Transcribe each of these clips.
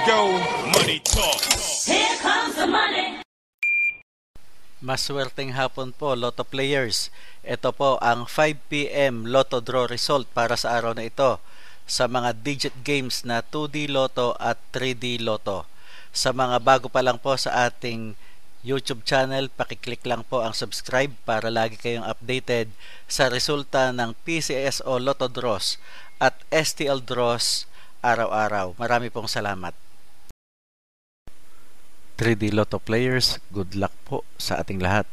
go, money talk. Here comes the money. Maswerteng hapon po, Lotto players. Ito po ang 5 PM Lotto draw result para sa araw na ito sa mga digit games na 2D Lotto at 3D Lotto. Sa mga bago pa lang po sa ating YouTube channel, pakiclick lang po ang subscribe para lagi kayong updated sa resulta ng PCSO Lotto draws at STL draws araw-araw. Marami pong salamat. 3D Lotto players, good luck po sa ating lahat.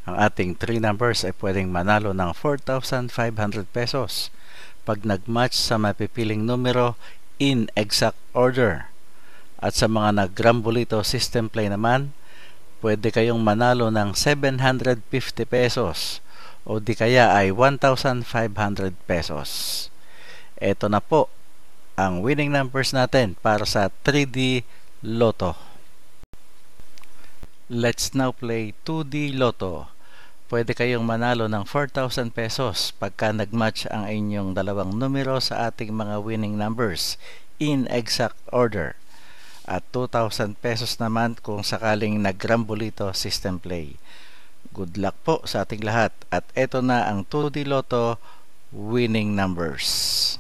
Ang ating 3 numbers ay pwedeng manalo ng 4,500 pesos pag nag-match sa mapipiling numero in exact order. At sa mga nag-Grambolito system play naman, pwede kayong manalo ng 750 pesos o di kaya ay 1,500 pesos. Ito na po ang winning numbers natin para sa 3D Lotto. Let's now play 2D Lotto. Pwede kayong manalo ng 4,000 pesos pagka nag-match ang inyong dalawang numero sa ating mga winning numbers in exact order. At 2,000 pesos naman kung sakaling nag-Grambolito system play. Good luck po sa ating lahat. At eto na ang 2D Lotto winning numbers.